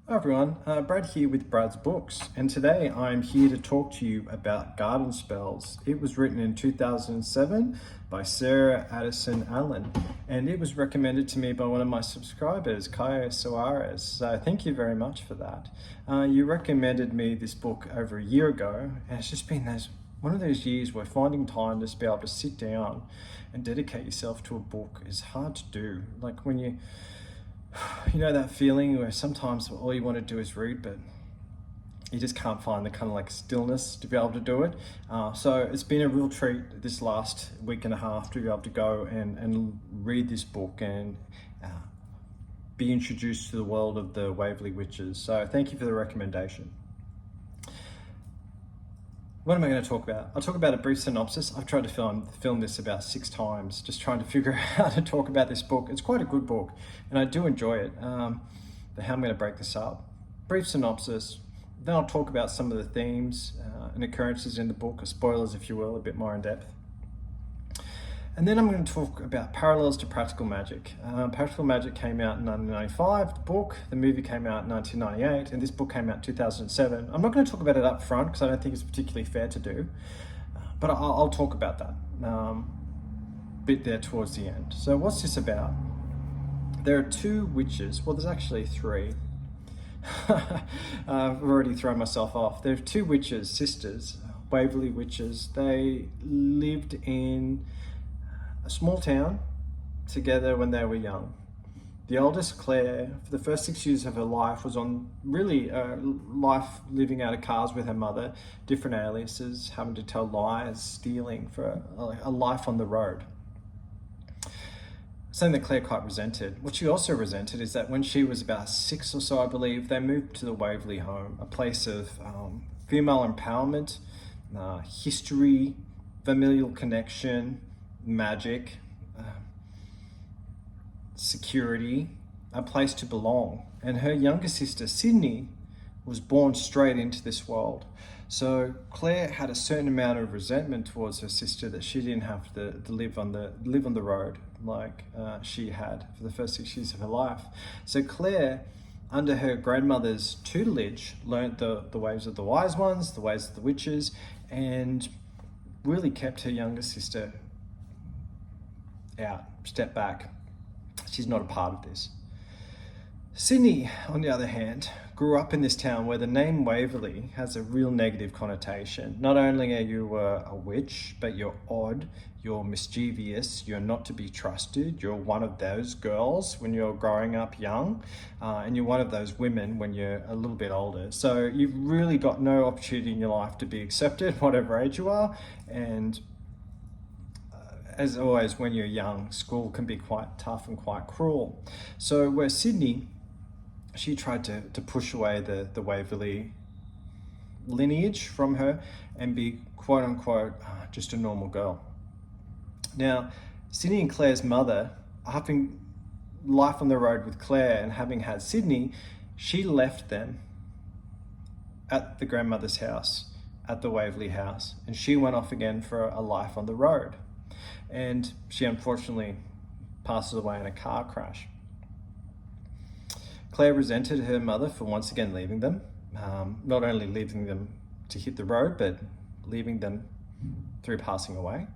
Hi everyone, Brad here with Brad's Books, and today I'm here to talk to you about Garden Spells. It was written in 2007 by Sarah Addison Allen, and it was recommended to me by one of my subscribers, Kaya Suarez, so thank you very much for that. You recommended me this book over a year ago, and it's just been one of those years where finding time to just be able to sit down and dedicate yourself to a book is hard to do. Like when you know that feeling where sometimes all you want to do is read, but you just can't find the kind of like stillness to be able to do it. So it's been a real treat this last week and a half to be able to go and read this book and be introduced to the world of the Waverley Witches. So thank you for the recommendation. What am I going to talk about? I'll talk about a brief synopsis. I've tried to film this about 6 times, just trying to figure out how to talk about this book. It's quite a good book, and I do enjoy it. But how I'm going to break this up. Brief synopsis, then I'll talk about some of the themes and occurrences in the book, or spoilers if you will, a bit more in depth. And then I'm going to talk about parallels to Practical Magic. Practical Magic came out in 1995, the book. The movie came out in 1998, and this book came out in 2007. I'm not going to talk about it up front because I don't think it's particularly fair to do, but I'll talk about that bit there towards the end. So what's this about? There are 2 witches. Well, there's actually 3. I've already thrown myself off. There are 2 witches, sisters, Waverley witches. They lived in a small town together when they were young. The oldest, Claire, for the first 6 years of her life was on really life living out of cars with her mother, different aliases, having to tell lies, stealing, for a life on the road. Something that Claire quite resented. What she also resented is that when she was about 6 or so, I believe, they moved to the Waverley home, a place of female empowerment, history, familial connection, magic, security, a place to belong. And her younger sister, Sydney, was born straight into this world. So Claire had a certain amount of resentment towards her sister that she didn't have to live on the road like she had for the first 6 years of her life. So Claire, under her grandmother's tutelage, learnt the ways of the wise ones, the ways of the witches, and really kept her younger sister out, step back. She's not a part of this. Sydney, on the other hand, grew up in this town where the name Waverley has a real negative connotation. Not only are you a witch, but you're odd, you're mischievous, you're not to be trusted, you're one of those girls when you're growing up young, and you're one of those women when you're a little bit older. So you've really got no opportunity in your life to be accepted, whatever age you are, and as always, when you're young, school can be quite tough and quite cruel. So where Sydney, she tried to push away the Waverley lineage from her and be quote unquote just a normal girl. Now, Sydney and Claire's mother, having life on the road with Claire and having had Sydney, she left them at the grandmother's house, at the Waverley house, and she went off again for a life on the road. And she unfortunately passes away in a car crash. Claire resented her mother for once again leaving them, not only leaving them to hit the road, but leaving them through passing away.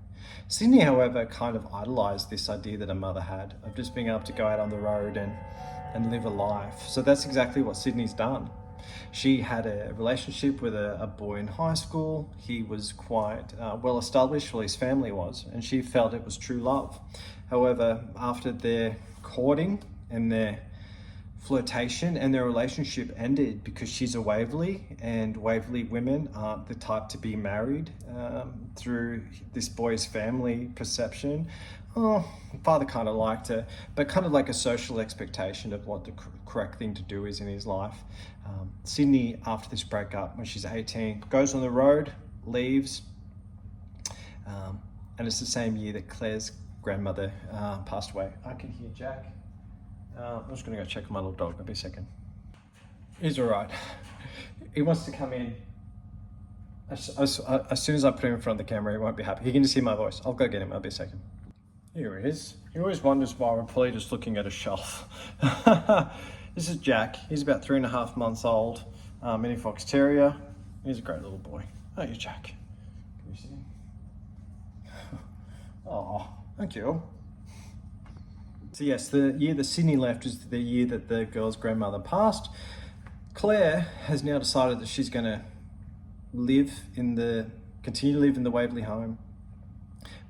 Sydney, however, kind of idolized this idea that her mother had of just being able to go out on the road and live a life. So that's exactly what Sydney's done. She had a relationship with a boy in high school. He was quite well established, well his family was, and she felt it was true love. However, after their courting and their flirtation and their relationship ended because she's a Waverley, and Waverley women aren't the type to be married through this boy's family perception. Oh, father kind of liked her, but kind of like a social expectation of what the correct thing to do is in his life. Sydney, after this breakup, when she's 18, goes on the road, leaves, and it's the same year that Claire's grandmother passed away. I can hear Jack. I'm just going to go check on my little dog. I'll be a second. He's all right. He wants to come in. As soon as I put him in front of the camera, he won't be happy. He can just hear my voice. I'll go get him. I'll be a second. Here he is. He always wonders why we're probably just looking at a shelf. This is Jack. He's about 3.5 months old. Mini Fox Terrier. He's a great little boy. Oh, you Jack. Can you see him? Oh, thank you. So yes, the year that Sydney left is the year that the girl's grandmother passed. Claire has now decided that she's going to continue to live in the Waverley home,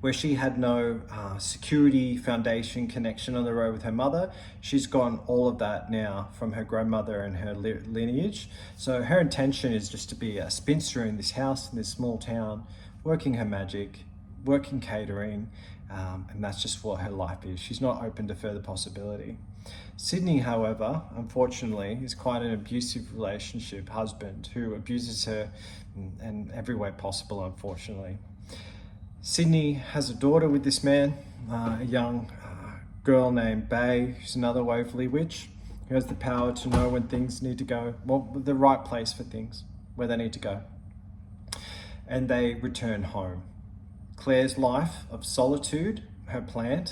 where she had no security foundation connection on the road with her mother. She's gotten all of that now from her grandmother and her lineage. So her intention is just to be a spinster in this house, in this small town, working her magic, working catering, and that's just what her life is. She's not open to further possibility. Sydney, however, unfortunately, is quite an abusive relationship husband who abuses her in every way possible, unfortunately. Sydney has a daughter with this man, a young girl named Bay, who's another Waverley witch, who has the power to know when things need to go, well, the right place for things, where they need to go. And they return home. Claire's life of solitude, her plan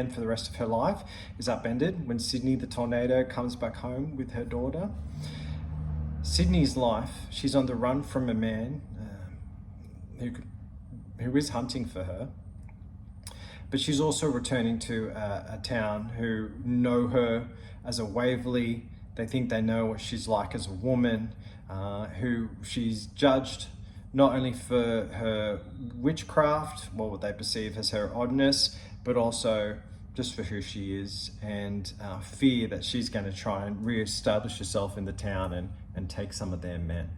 for the rest of her life, is upended when Sydney the tornado comes back home with her daughter. Sydney's life, she's on the run from a man who is hunting for her, but she's also returning to a town who know her as a Waverley. They think they know what she's like as a woman, who she's judged not only for her witchcraft, what they perceive as her oddness, but also just for who she is, and fear that she's going to try and re-establish herself in the town and take some of their men.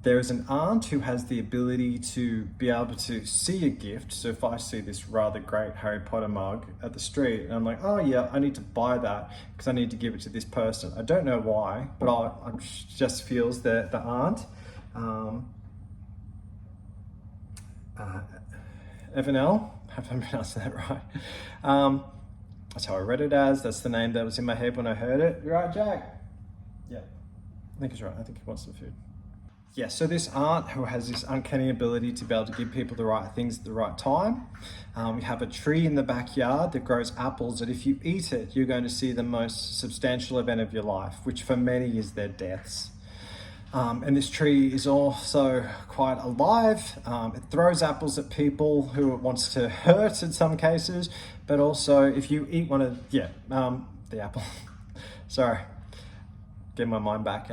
There is an aunt who has the ability to be able to see a gift. So if I see this rather great Harry Potter mug at the street, and I'm like, oh yeah, I need to buy that because I need to give it to this person. I don't know why, but I just feels that the aunt, Evanel, have I pronounced that right? That's how I read it as. That's the name that was in my head when I heard it. You right, Jack? Yeah, I think he's right. I think he wants some food. Yeah, so this aunt who has this uncanny ability to be able to give people the right things at the right time. We have a tree in the backyard that grows apples that if you eat it, you're going to see the most substantial event of your life, which for many is their deaths. And this tree is also quite alive. It throws apples at people who it wants to hurt in some cases, but also if you eat one of, the apple. Sorry, get my mind back.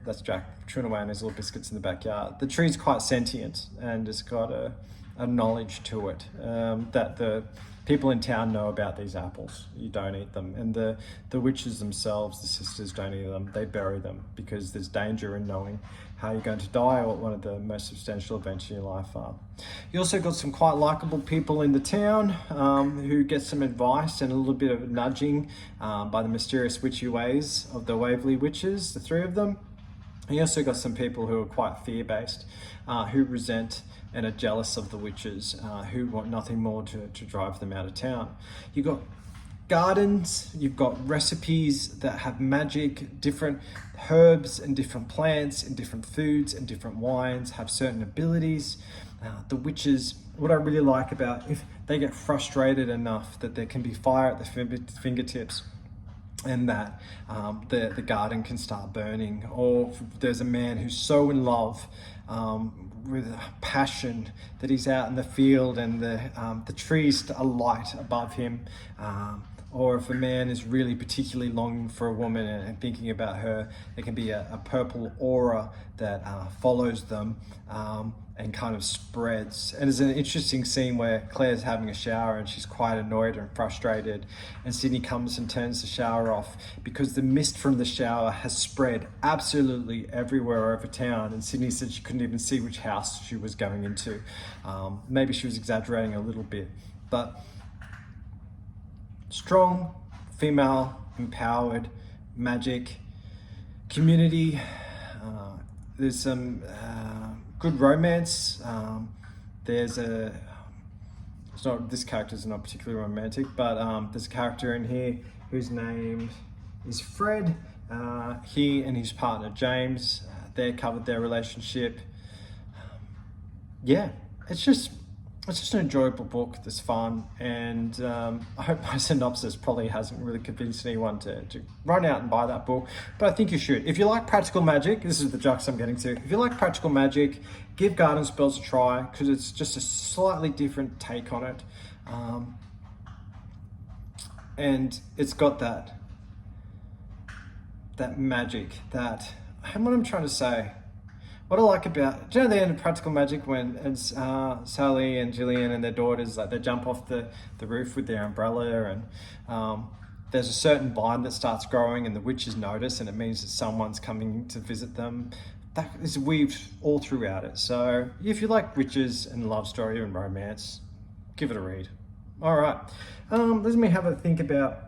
That's Jack chewing away on his little biscuits in the backyard. The tree's quite sentient and it's got a knowledge to it that the people in town know about these apples. You don't eat them. And the witches themselves, the sisters, don't eat them. They bury them because there's danger in knowing how you're going to die or what one of the most substantial events in your life are. You also got some quite likable people in the town who get some advice and a little bit of nudging by the mysterious witchy ways of the Waverley witches, the three of them. You also got some people who are quite fear-based, who resent and are jealous of the witches, who want nothing more to drive them out of town. You've got gardens, you've got recipes that have magic, different herbs and different plants and different foods and different wines have certain abilities. The witches, what I really like about, if they get frustrated enough that there can be fire at the fingertips, and that the garden can start burning, or there's a man who's so in love with a passion that he's out in the field and the trees are light above him, or if a man is really particularly longing for a woman and thinking about her, there can be a purple aura that follows them and kind of spreads. And there's an interesting scene where Claire's having a shower and she's quite annoyed and frustrated, and Sydney comes and turns the shower off because the mist from the shower has spread absolutely everywhere over town, and Sydney said she couldn't even see which house she was going into. Maybe she was exaggerating a little bit, but strong, female, empowered, magic, community. There's some good romance. This character's not particularly romantic, but there's a character in here whose name is Fred. He and his partner James, they covered their relationship. Yeah, it's just it's just an enjoyable book that's fun, and I hope my synopsis probably hasn't really convinced anyone to run out and buy that book, but I think you should. If you like practical magic, this is the jux I'm getting to. If you like practical magic, give Garden Spells a try, because it's just a slightly different take on it, and it's got that magic, what I'm trying to say. What I like about, do you know the end of Practical Magic when it's Sally and Gillian and their daughters, like they jump off the roof with their umbrella, and there's a certain vine that starts growing and the witches notice, and it means that someone's coming to visit them. That is weaved all throughout it. So if you like witches and love story and romance, give it a read. All right, let me have a think about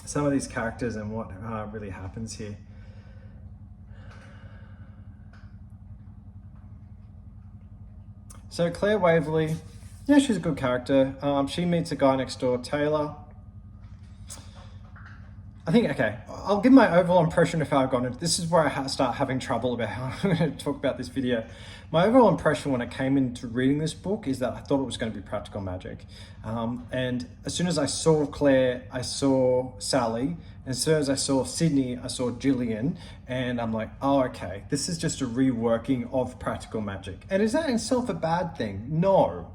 some of these characters and what really happens here. So Claire Waverley, yeah, she's a good character. She meets a guy next door, Taylor. I think, okay, I'll give my overall impression of how I've gone. This is where I start having trouble about how I'm going to talk about this video. My overall impression when I came into reading this book is that I thought it was going to be practical magic. And as soon as I saw Claire, I saw Sally. As soon as I saw Sydney, I saw Gillian. And I'm like, oh, okay, this is just a reworking of practical magic. And is that in itself a bad thing? No.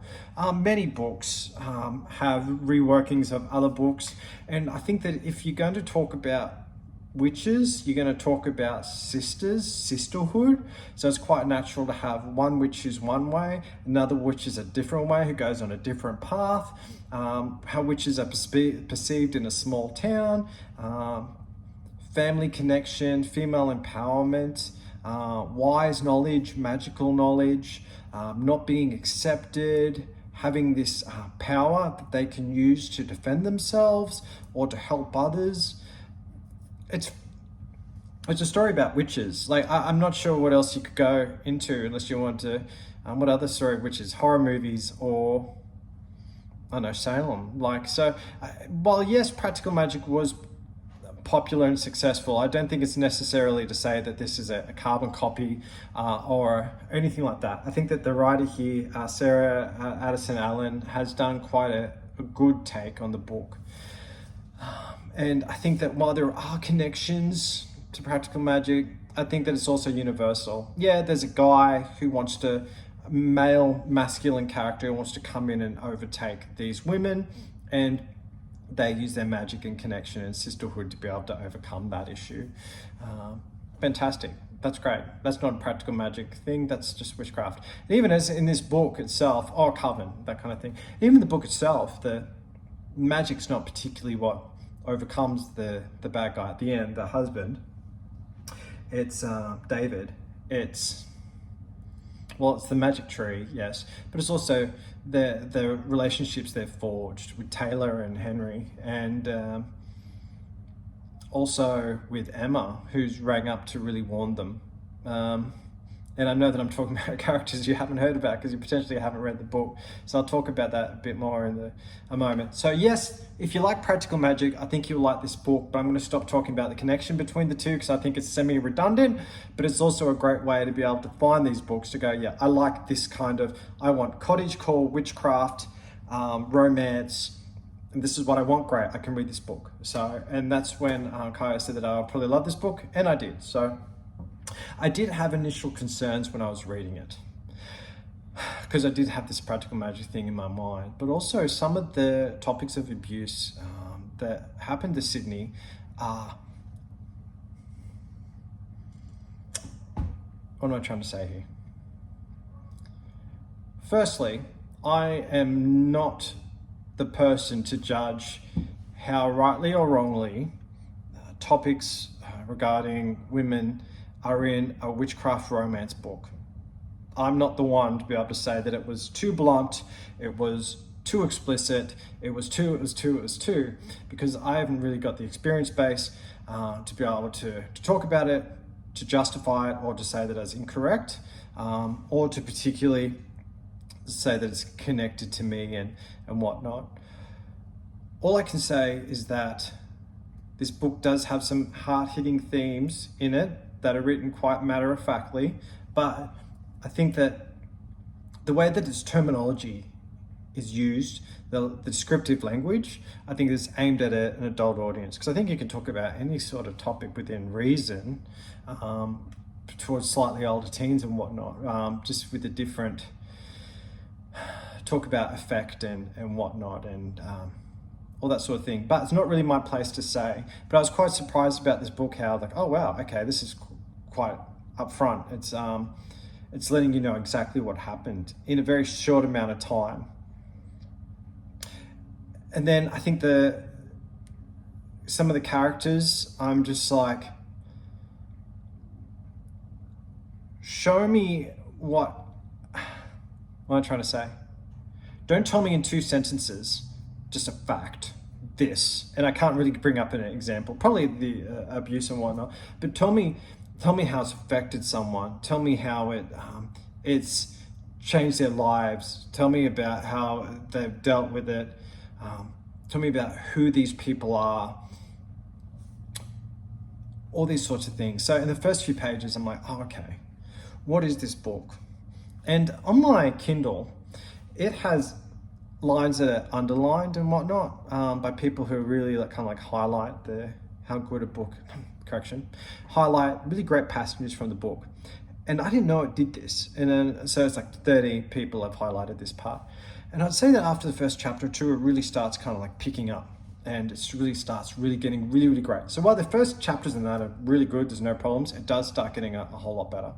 Many books have reworkings of other books. And I think that if you're going to talk about witches, you're going to talk about sisterhood. So it's quite natural to have one witch who's one way, another witch is a different way, who goes on a different path, how witches are perceived in a small town, family connection, female empowerment, wise knowledge, magical knowledge, not being accepted, having this power that they can use to defend themselves or to help others. It's a story about witches. Like, I'm not sure what else you could go into unless you want to, what other story of witches, horror movies, or, I don't know, Salem. Like, so, while yes, practical magic was popular and successful, I don't think it's necessarily to say that this is a carbon copy or anything like that. I think that the writer here, Sarah Addison Allen, has done quite a good take on the book. And I think that while there are connections to practical magic, I think that it's also universal. Yeah, there's a guy who wants to, masculine character who wants to come in and overtake these women, and they use their magic and connection and sisterhood to be able to overcome that issue. Fantastic. That's great. That's not a practical magic thing. That's just witchcraft. And even as in this book itself, or coven, that kind of thing. Even the book itself, the magic's not particularly what overcomes the bad guy at the end, the husband. It's David. It's the magic tree, yes, but it's also the relationships they've forged with Taylor and Henry, and also with Emma, who's rang up to really warn them. And I know that I'm talking about characters you haven't heard about because you potentially haven't read the book. So I'll talk about that a bit more in a moment. So yes, if you like practical magic, I think you'll like this book, but I'm going to stop talking about the connection between the two because I think it's semi-redundant, but it's also a great way to be able to find these books to go, yeah, I like this kind of, I want cottagecore, witchcraft, romance, and this is what I want. Great, I can read this book. So, and that's when Kaya said that I'll probably love this book, and I did. So I did have initial concerns when I was reading it because I did have this practical magic thing in my mind, but also some of the topics of abuse that happened to Sydney are, what am I trying to say here? Firstly, I am not the person to judge how rightly or wrongly topics regarding women are in a witchcraft romance book. I'm not the one to be able to say that it was too blunt, it was too explicit, it was too, because I haven't really got the experience base to be able to talk about it, to justify it, or to say that it's incorrect, or to particularly say that it's connected to me and whatnot. All I can say is that this book does have some hard-hitting themes in it that are written quite matter-of-factly, but I think that the way that its terminology is used, the descriptive language, I think is aimed at an adult audience. Because I think you can talk about any sort of topic within reason towards slightly older teens and whatnot, just with a different talk about effect and whatnot and all that sort of thing. But it's not really my place to say. But I was quite surprised about this book, how like, oh wow, okay, this is quite upfront. It's letting you know exactly what happened in a very short amount of time. And then I think some of the characters, I'm just like, show me what am I trying to say? Don't tell me in 2 sentences, just a fact, this. And I can't really bring up an example, probably the abuse and whatnot, but tell me how it's affected someone. Tell me how it's changed their lives. Tell me about how they've dealt with it. Tell me about who these people are. All these sorts of things. So in the first few pages, I'm like, oh, okay, what is this book? And on my Kindle, it has lines that are underlined and whatnot by people who really like kind of like highlight how good a book, highlight really great passages from the book. And I didn't know it did this. And then, so it's like 30 people have highlighted this part. And I'd say that after the first chapter or two, it really starts kind of like picking up and it really starts really getting really, really great. So while the first chapters in that are really good, there's no problems, it does start getting a whole lot better.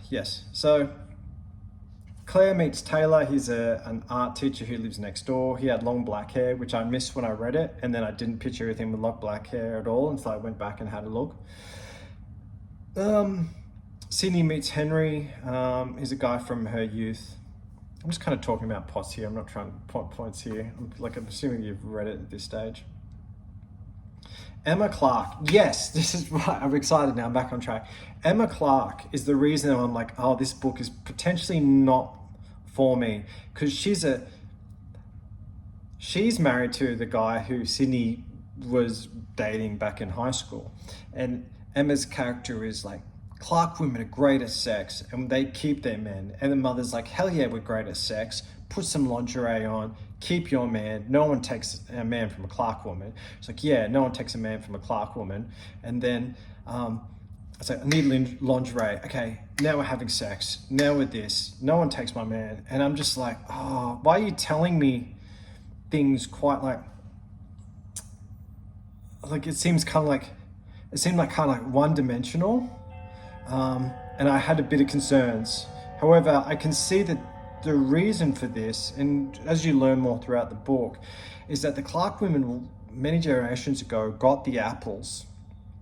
Yes, so Claire meets Taylor. He's an art teacher who lives next door. He had long black hair, which I missed when I read it. And then I didn't picture with him with long black hair at all. And so I went back and had a look. Sydney meets Henry. He's a guy from her youth. I'm just kind of talking about plots here. I'm not trying to point points here. I'm assuming you've read it at this stage. Emma Clark. Yes, this is right. I'm excited now. I'm back on track. Emma Clark is the reason I'm like, oh, this book is potentially not for me, because she's married to the guy who Sydney was dating back in high school, and Emma's character is like, Clark women are great at sex and they keep their men. And the mother's like, hell yeah, we're great at sex. Put some lingerie on, keep your man. No one takes a man from a Clark woman. It's like, yeah, no one takes a man from a Clark woman. And then I say, I need lingerie. Okay, now we're having sex. Now with this, no one takes my man. And I'm just like, oh, why are you telling me things quite like it seemed like one-dimensional. And I had a bit of concerns. However, I can see that the reason for this, and as you learn more throughout the book, is that the Clark women many generations ago got the apples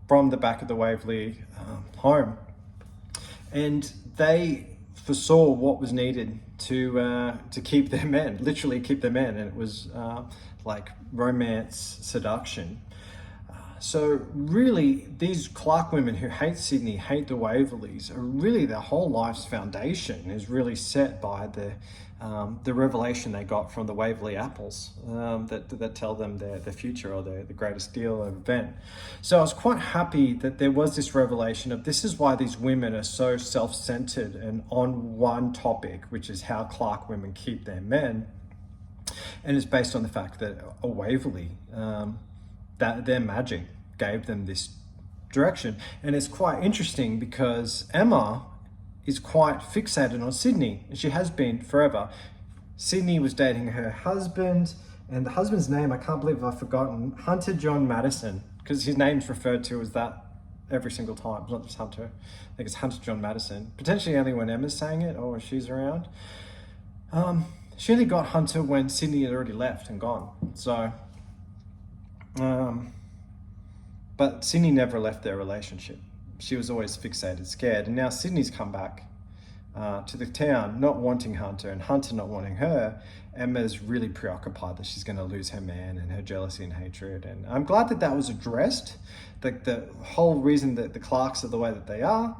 from the back of the Waverley home, and they foresaw what was needed to keep their men, literally keep their men, and it was like romance, seduction. So really, these Clark women who hate Sydney, hate the Waverleys, are really their whole life's foundation is really set by the revelation they got from the Waverley apples that tell them the future or the greatest deal or event. So I was quite happy that there was this revelation of this is why these women are so self-centered and on one topic, which is how Clark women keep their men. And it's based on the fact that a Waverley, that their magic gave them this direction. And it's quite interesting because Emma is quite fixated on Sydney, and she has been forever. Sydney was dating her husband, and the husband's name, I can't believe I've forgotten, Hunter John Madison, because his name's referred to as that every single time. It's not just Hunter. I think it's Hunter John Madison. Potentially only when Emma's saying it or she's around. She only got Hunter when Sydney had already left and gone. So, but Sydney never left their relationship. She was always fixated, scared. And now Sydney's come back to the town, not wanting Hunter, and Hunter not wanting her. Emma's really preoccupied that she's going to lose her man, and her jealousy and hatred. And I'm glad that that was addressed. The whole reason that the Clarks are the way that they are,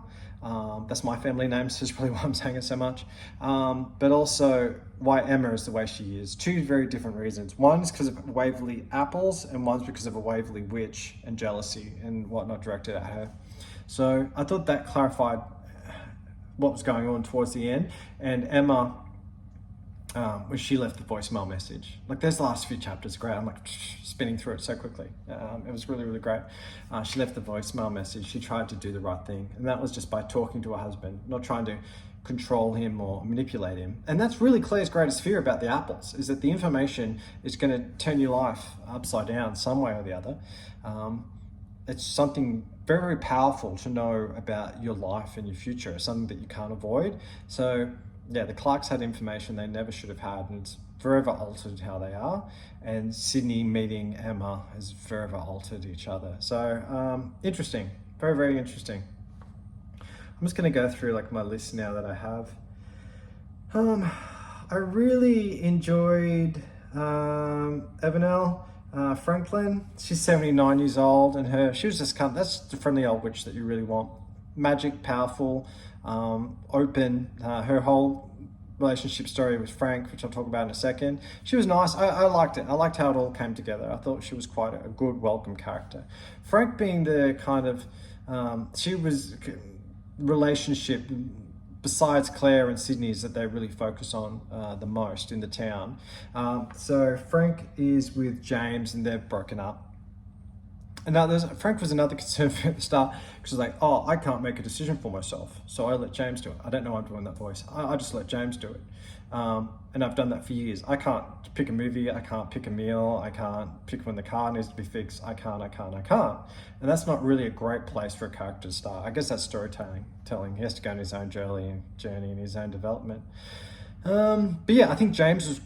that's my family name, so it's probably why I'm saying it so much. But also why Emma is the way she is. Two very different reasons. One's because of Waverley apples, and one's because of a Waverley witch and jealousy and whatnot directed at her. So I thought that clarified what was going on towards the end. And Emma when she left the voicemail message. Like, there's the last few chapters, great. I'm like spinning through it so quickly. It was really, really great. She left the voicemail message. She tried to do the right thing. And that was just by talking to her husband, not trying to control him or manipulate him. And that's really Claire's greatest fear about the apples, is that the information is going to turn your life upside down some way or the other. It's something very, very powerful to know about your life and your future, something that you can't avoid. So yeah, the Clarks had information they never should have had, and it's forever altered how they are. And Sydney meeting Emma has forever altered each other. So interesting, very, very interesting. I'm just going to go through like my list now that I have. I really enjoyed Evanelle Franklin. She's 79 years old, and she was just that's the friendly old witch that you really want. Magic, powerful, open. Her whole relationship story with Frank, which I'll talk about in a second. She was nice. I liked it. I liked how it all came together. I thought she was quite a good, welcome character. Frank being the kind of, she was relationship besides Claire and Sydney's that they really focus on the most in the town. So Frank is with James and they've broken up. And now Frank was another concern for at the start, because he's like, oh, I can't make a decision for myself, so I let James do it. I don't know why I'm doing that voice. I just let James do it. And I've done that for years. I can't pick a movie, I can't pick a meal, I can't pick when the car needs to be fixed, I can't. And that's not really a great place for a character to start. I guess that's storytelling. He has to go on his own journey and his own development. But yeah, I think James was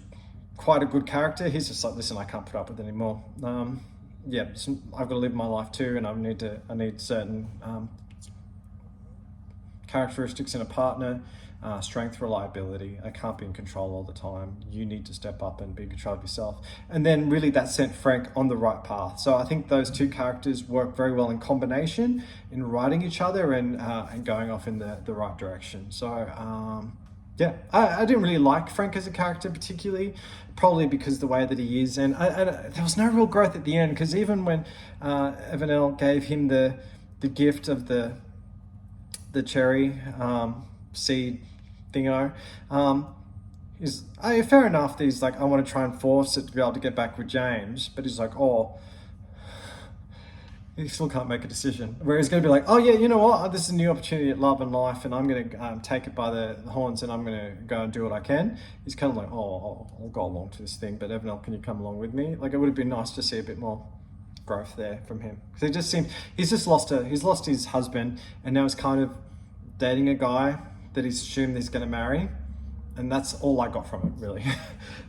quite a good character. He's just like, listen, I can't put up with it anymore. Yeah, I've got to live my life too, and I need certain characteristics in a partner. Strength, reliability. I can't be in control all the time. You need to step up and be in control of yourself. And then really that sent Frank on the right path. So I think those two characters work very well in combination in writing each other and going off in the right direction. So yeah, I didn't really like Frank as a character particularly, probably because the way that he is. And there was no real growth at the end, because even when Evanelle gave him the gift of the cherry seed thingo, he's fair enough that he's like, I want to try and force it to be able to get back with James, but he's like, oh, he still can't make a decision. Where he's going to be like, oh yeah, you know what, this is a new opportunity at love and life, and I'm going to take it by the horns, and I'm going to go and do what I can. He's kind of like, oh, I'll go along to this thing, but Evanelle, can you come along with me? Like, it would have been nice to see a bit more growth there from him, because he's lost his husband, and now he's kind of dating a guy that he's assumed he's going to marry, and that's all I got from it, really.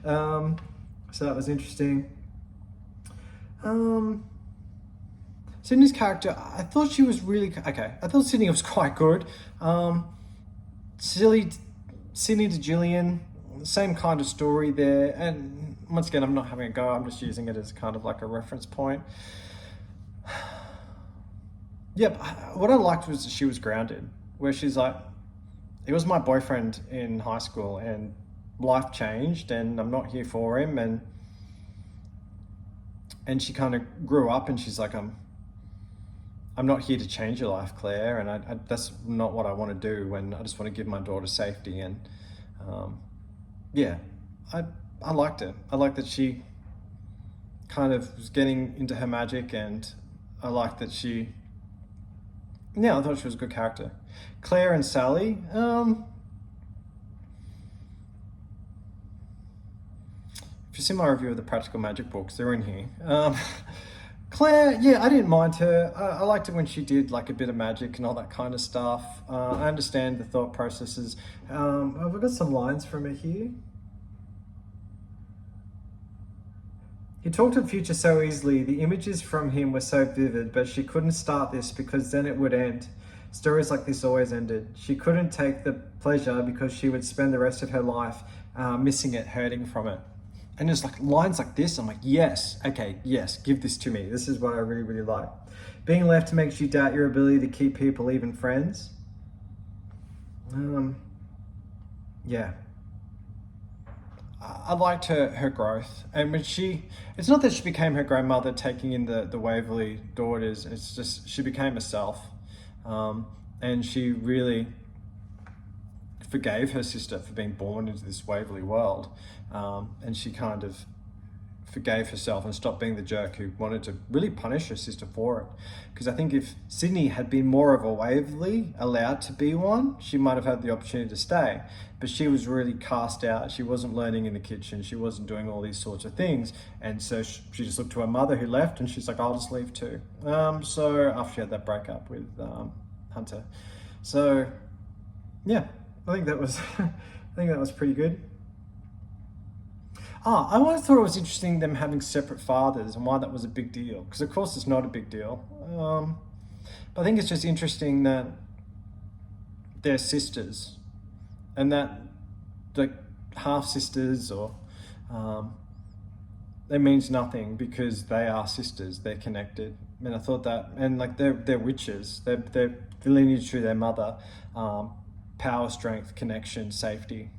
So that was interesting. Sydney's character, I thought she was really okay. I thought Sydney was quite good. Sydney to Gillian, same kind of story there. And once again, I'm not having a go. I'm just using it as kind of like a reference point. Yep, what I liked was that she was grounded, where she's like, it was my boyfriend in high school and life changed and I'm not here for him. And she kind of grew up and she's like, I'm not here to change your life, Claire, and that's not what I want to do. When I just want to give my daughter safety, and yeah, I liked it. I liked that she kind of was getting into her magic, and I liked that I thought she was a good character. Claire and Sally, if you see my review of the Practical Magic books, they're in here. Claire, yeah, I didn't mind her. I liked it when she did like a bit of magic and all that kind of stuff. I understand the thought processes. I've got some lines from her here. He talked of the future so easily. The images from him were so vivid, but she couldn't start this because then it would end. Stories like this always ended. She couldn't take the pleasure because she would spend the rest of her life missing it, hurting from it. And there's like lines like this, I'm like, yes, okay, yes, give this to me. This is what I really, really like. Being left makes you doubt your ability to keep people, even friends. Yeah. I liked her growth. And when it's not that she became her grandmother taking in the Waverley daughters, it's just she became herself. And she really forgave her sister for being born into this Waverley world, and she kind of forgave herself and stopped being the jerk who wanted to really punish her sister for it. Because I think if Sydney had been more of a Waverley, allowed to be one, she might have had the opportunity to stay. But she was really cast out. She wasn't learning in the kitchen. She wasn't doing all these sorts of things. And so she just looked to her mother who left, and she's like, I'll just leave too. So after she had that breakup with Hunter. So yeah, I think that was pretty good. I always thought it was interesting them having separate fathers and why that was a big deal. Because of course it's not a big deal. But I think it's just interesting that they're sisters, and that like half sisters or it means nothing because they are sisters. They're connected, and I thought that, and like they're witches. They're lineage through their mother, power, strength, connection, safety.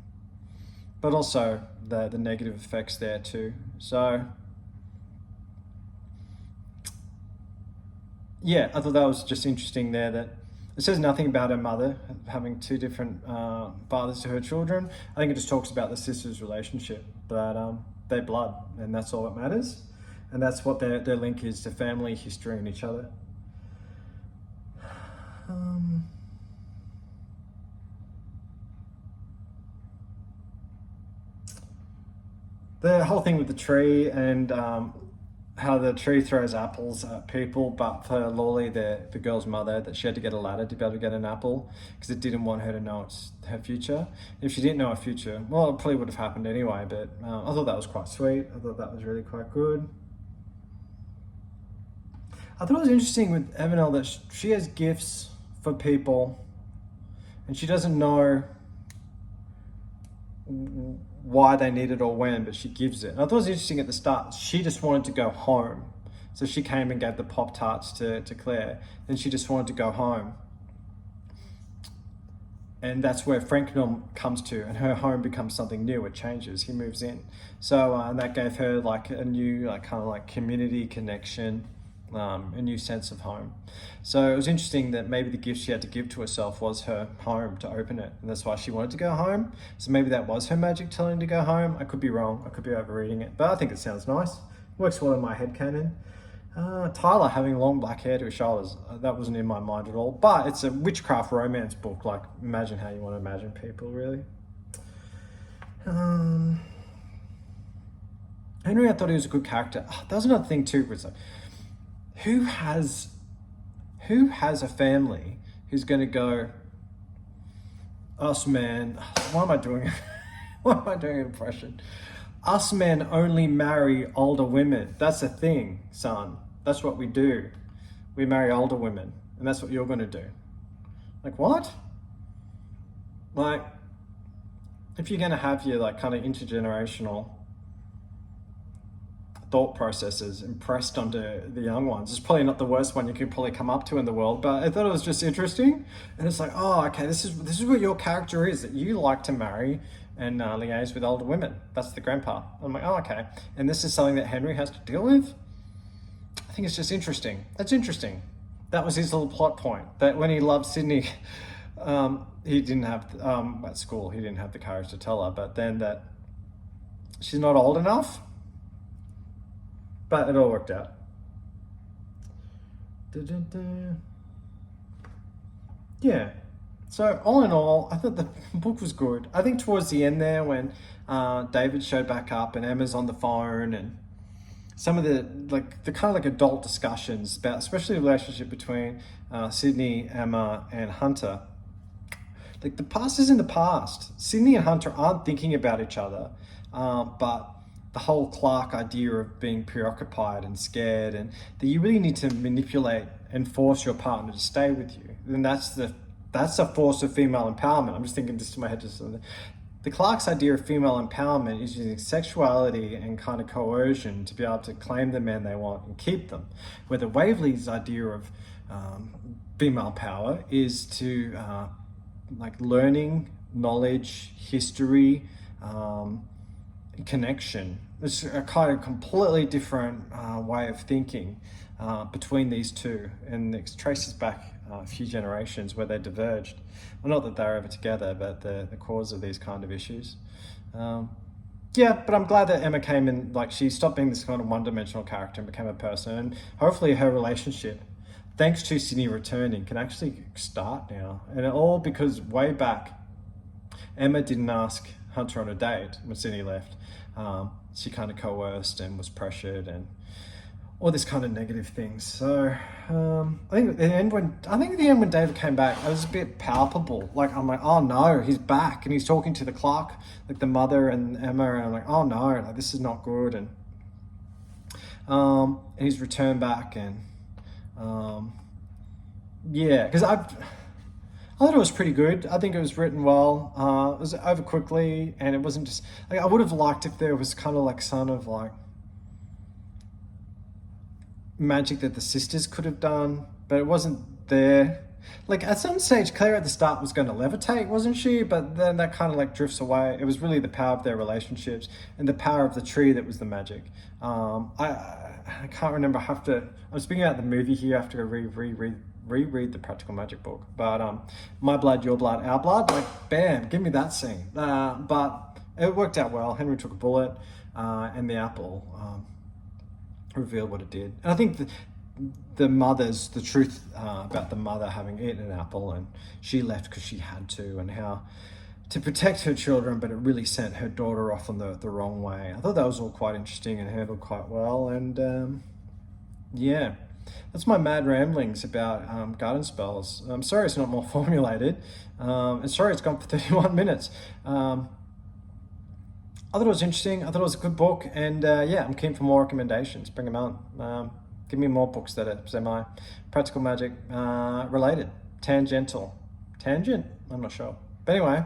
But also the negative effects there too. So yeah, I thought that was just interesting there, that it says nothing about her mother having two different fathers to her children. I think it just talks about the sisters' relationship, that they're blood, and that's all that matters. And that's what their link is to family, history, and each other. The whole thing with the tree and how the tree throws apples at people, but for Lawley, the girl's mother, that she had to get a ladder to be able to get an apple because it didn't want her to know it's her future. If she didn't know her future, well, it probably would have happened anyway, but I thought that was quite sweet. I thought that was really quite good. I thought it was interesting with Evanel that she has gifts for people and she doesn't know why they need it or when, but she gives it. And I thought it was interesting at the start. She just wanted to go home. So she came and gave the Pop-Tarts to Claire. Then she just wanted to go home. And that's where Frankenham comes to, and her home becomes something new. It changes. He moves in. So, and that gave her like a new, like kind of like community connection, a new sense of home. So it was interesting that maybe the gift she had to give to herself was her home to open it, and that's why she wanted to go home. So maybe that was her magic telling her to go home. I could be wrong. I could be overreading it, but I think it sounds nice. Works well in my headcanon. Tyler having long black hair to his shoulders, that wasn't in my mind at all, but it's a witchcraft romance book. Like, imagine how you want to imagine people, really. Henry, I thought he was a good character. That was another thing too, it's like, who has a family who's going to go, us men, why am I doing an impression? Us men only marry older women. That's a thing, son. That's what we do. We marry older women, and that's what you're going to do. Like, what? Like, if you're going to have your like kind of intergenerational thought processes impressed onto the young ones, it's probably not the worst one you could probably come up to in the world, but I thought it was just interesting. And it's like, oh, okay, this is what your character is, that you like to marry and liaise with older women. That's the grandpa. I'm like, oh, okay. And this is something that Henry has to deal with? I think it's just interesting. That's interesting. That was his little plot point, that when he loved Sydney, he didn't have, at school, he didn't have the courage to tell her, but then that she's not old enough. But it all worked out. Yeah. So all in all, I thought the book was good. I think towards the end there, when David showed back up and Emma's on the phone, and some of the kind of like adult discussions about, especially the relationship between Sydney, Emma, and Hunter. Like, the past is in the past. Sydney and Hunter aren't thinking about each other, but the whole Clark idea of being preoccupied and scared, and that you really need to manipulate and force your partner to stay with you. And that's the force of female empowerment. I'm just thinking just in my head, the Clark's idea of female empowerment is using sexuality and kind of coercion to be able to claim the men they want and keep them. Where the Waverley's idea of female power is to like learning, knowledge, history, connection. It's a kind of completely different way of thinking between these two, and it traces back a few generations where they diverged. Well, not that they were ever together, but the cause of these kind of issues. Yeah, but I'm glad that Emma came in, like she stopped being this kind of one-dimensional character and became a person. And hopefully her relationship, thanks to Sydney returning, can actually start now. And all because way back, Emma didn't ask Hunter on a date when Sydney left. She kind of coerced and was pressured and all this kind of negative things. So I think at the end when David came back, it was a bit palpable. Like I'm like, oh no, he's back and he's talking to the Clark, like the mother and Emma, and I'm like, oh no, like this is not good. And he's returned back, and yeah, because I thought it was pretty good. I think it was written well. It was over quickly, and it wasn't just like, I would have liked if there was kind of like some of like magic that the sisters could have done, but it wasn't there. Like at some stage, Claire at the start was going to levitate, wasn't she? But then that kind of like drifts away. It was really the power of their relationships and the power of the tree that was the magic. I can't remember. I'm speaking about the movie here. I have to go reread the Practical Magic book. But My Blood, Your Blood, Our Blood, like bam, give me that scene. But it worked out well. Henry took a bullet, and the apple revealed what it did. And I think the truth about the mother having eaten an apple, and she left because she had to, and how to protect her children, but it really sent her daughter off on the wrong way. I thought that was all quite interesting and handled quite well. And yeah, that's my mad ramblings about garden spells. I'm sorry it's not more formulated, and sorry it's gone for 31 minutes. I thought it was interesting. I thought it was a good book, and yeah, I'm keen for more recommendations. Bring them on. Give me more books that are semi-practical magic related. Tangent? I'm not sure. But anyway,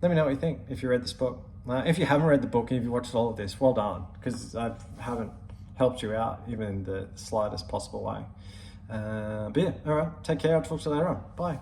let me know what you think if you read this book. If you haven't read the book and if you watched all of this, well done, because I haven't helped you out even in the slightest possible way. But yeah, all right, take care. I'll talk to you later on. Bye.